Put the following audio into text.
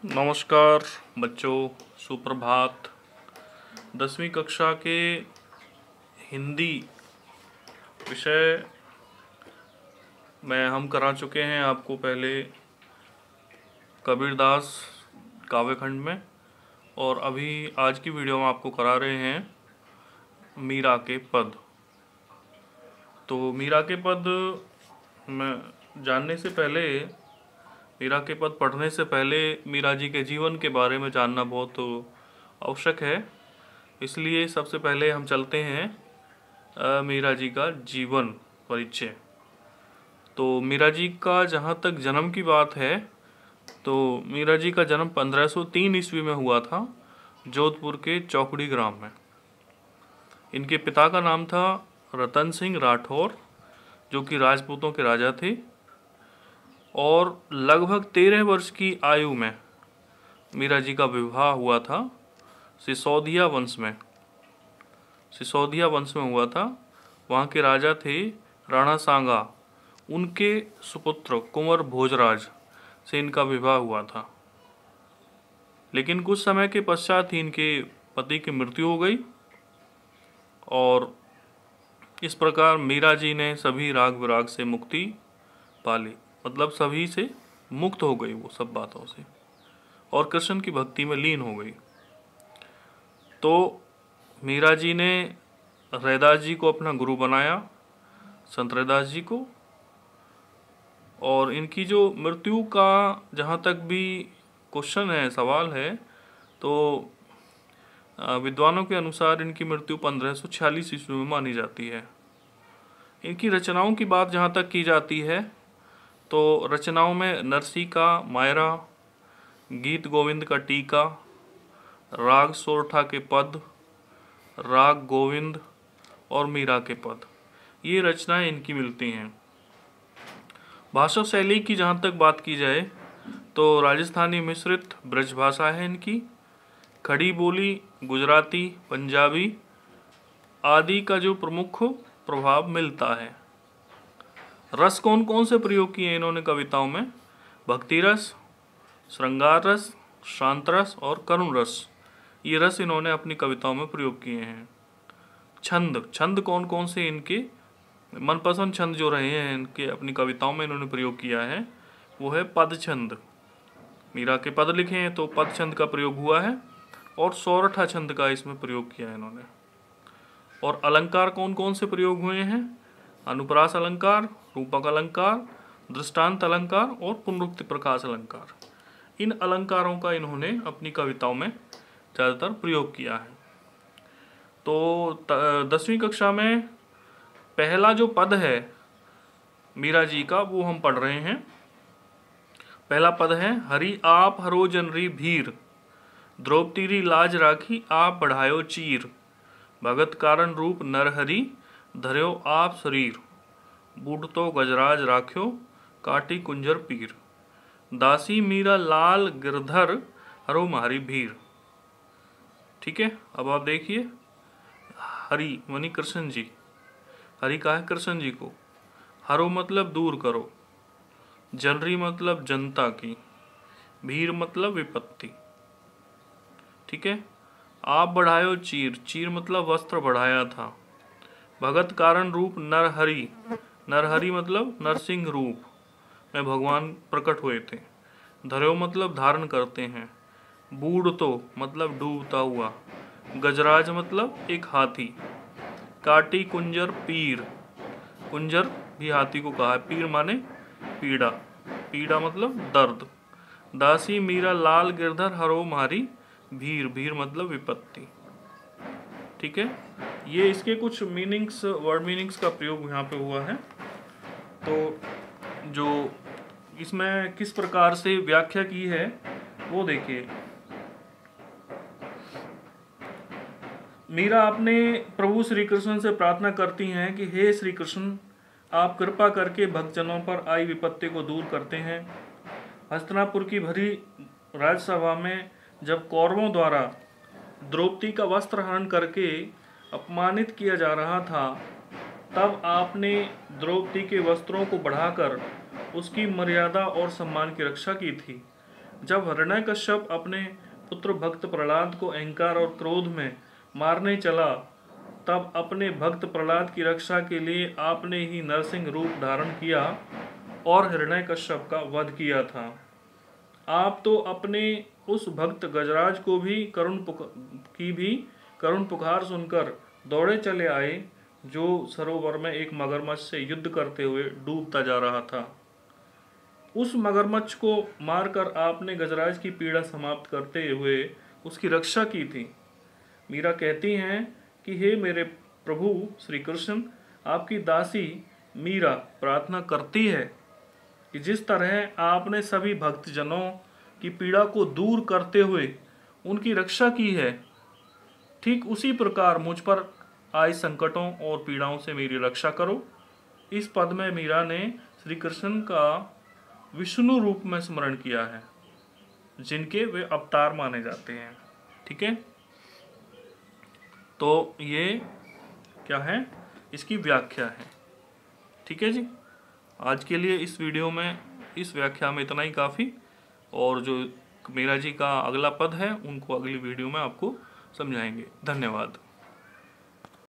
नमस्कार बच्चों, सुप्रभात। 10वीं कक्षा के हिंदी विषय में हम करा चुके हैं आपको पहले कबीरदास काव्यखंड में, और अभी आज की वीडियो में आपको करा रहे हैं मीरा के पद। तो मीरा के पद में जानने से पहले, मीरा के पद पढ़ने से पहले मीरा जी के जीवन के बारे में जानना बहुत आवश्यक है। इसलिए सबसे पहले हम चलते हैं मीरा जी का जीवन परिचय। तो मीरा जी का जहाँ तक जन्म की बात है, तो मीरा जी का जन्म 1503 ईस्वी में हुआ था, जोधपुर के चौकड़ी ग्राम में। इनके पिता का नाम था रतन सिंह राठौर, जो कि राजपूतों के राजा थे, और लगभग 13 वर्ष की आयु में मीरा जी का विवाह हुआ था सिसोदिया वंश में। सिसोदिया वंश में हुआ था। वहाँ के राजा थे राणा सांगा। उनके सुपुत्र कुंवर भोजराज से इनका विवाह हुआ था। लेकिन कुछ समय के पश्चात ही इनके पति की मृत्यु हो गई, और इस प्रकार मीरा जी ने सभी राग विराग से मुक्ति पा ली, मतलब सभी से मुक्त हो गई वो सब बातों से, और कृष्ण की भक्ति में लीन हो गई। तो मीरा जी ने रैदास जी को अपना गुरु बनाया, संत रैदास जी को। और इनकी जो मृत्यु का जहाँ तक भी क्वेश्चन है, सवाल है, तो विद्वानों के अनुसार इनकी मृत्यु 1546 ईस्वी में मानी जाती है। इनकी रचनाओं की बात जहाँ तक की जाती है, तो रचनाओं में नरसी का मायरा, गीत गोविंद का टीका, राग सोरठा के पद, राग गोविंद और मीरा के पद, ये रचनाएं इनकी मिलती हैं। भाषा शैली की जहाँ तक बात की जाए, तो राजस्थानी मिश्रित ब्रज भाषा है इनकी। खड़ी बोली, गुजराती, पंजाबी आदि का जो प्रमुख प्रभाव मिलता है। रस कौन कौन से प्रयोग किए इन्होंने कविताओं में? भक्ति रस, श्रृंगार रस, शांत रस और करुण रस, ये रस इन्होंने अपनी कविताओं में प्रयोग किए हैं। छंद, छंद कौन कौन से इनके मनपसंद छंद जो रहे हैं इनके अपनी कविताओं में इन्होंने प्रयोग किया है, वो है पद छंद। मीरा के पद लिखे हैं तो पद छंद का प्रयोग हुआ है, और सोरठा छंद का इसमें प्रयोग किया है इन्होंने। और अलंकार कौन कौन से प्रयोग हुए हैं? अनुप्रास अलंकार, रूपक अलंकार, दृष्टांत अलंकार और पुनरुक्ति प्रकाश अलंकार। इन अलंकारों का इन्होंने अपनी कविताओं में ज़्यादातर प्रयोग किया है। तो 10वीं कक्षा में पहला जो पद है मीरा जी का, वो हम पढ़ रहे हैं। पहला पद है, हरि आप हरो जनरी भीर, द्रौपदी लाज राखी आप बढ़ायो चीर, भगत कारण रूप नरहरि धर्यो आप शरीर, बूढ़ तो गजराज राख्यो काटी कुंजर पीर, दासी मीरा लाल गिरधर हरो मारी भीर। ठीक है, अब आप देखिए, हरि मनी कृष्ण जी, हरि कहा है कृष्ण जी को, हरो मतलब दूर करो, जनरी मतलब जनता की, भीर मतलब विपत्ति। ठीक है, आप बढ़ायो चीर, चीर मतलब वस्त्र बढ़ाया था, भगत कारण रूप नरहरि, नरहरि मतलब नरसिंह रूप में भगवान प्रकट हुए थे, धर्यो मतलब धारण करते हैं, बूढ़ तो मतलब डूबता हुआ, गजराज मतलब एक हाथी, काटी कुंजर पीर, कुंजर भी हाथी को कहा है, पीर माने पीड़ा, पीड़ा मतलब दर्द, दासी मीरा लाल गिरधर हरो मारी भीर, भीर मतलब विपत्ति। ठीक है, ये इसके कुछ मीनिंग्स, वर्ड मीनिंग्स का प्रयोग यहाँ पे हुआ है। तो जो इसमें किस प्रकार से व्याख्या की है वो देखिए। मीरा अपने प्रभु श्री कृष्ण से प्रार्थना करती हैं कि हे श्री कृष्ण, आप कृपा करके भक्तजनों पर आई विपत्ति को दूर करते हैं। हस्तिनापुर की भरी राजसभा में जब कौरवों द्वारा द्रौपदी का वस्त्र हरण करके अपमानित किया जा रहा था, तब आपने द्रौपदी के वस्त्रों को बढ़ाकर उसकी मर्यादा और सम्मान की रक्षा की थी। जब हिरण्यकश्यप अपने पुत्र भक्त प्रहलाद को अहंकार और क्रोध में मारने चला, तब अपने भक्त प्रहलाद की रक्षा के लिए आपने ही नरसिंह रूप धारण किया और हिरण्यकश्यप का वध किया था। आप तो अपने उस भक्त गजराज को भी करुण पुकार सुनकर दौड़े चले आए, जो सरोवर में एक मगरमच्छ से युद्ध करते हुए डूबता जा रहा था। उस मगरमच्छ को मारकर आपने गजराज की पीड़ा समाप्त करते हुए उसकी रक्षा की थी। मीरा कहती हैं कि हे मेरे प्रभु श्री कृष्ण, आपकी दासी मीरा प्रार्थना करती है कि जिस तरह आपने सभी भक्तजनों की पीड़ा को दूर करते हुए उनकी रक्षा की है, ठीक उसी प्रकार मुझ पर आए संकटों और पीड़ाओं से मेरी रक्षा करो। इस पद में मीरा ने श्री कृष्ण का विष्णु रूप में स्मरण किया है, जिनके वे अवतार माने जाते हैं। ठीक है, तो ये क्या है, इसकी व्याख्या है। ठीक है जी, आज के लिए इस वीडियो में, इस व्याख्या में इतना ही काफ़ी। और जो मीरा जी का अगला पद है उनको अगली वीडियो में आपको समझाएंगे। धन्यवाद।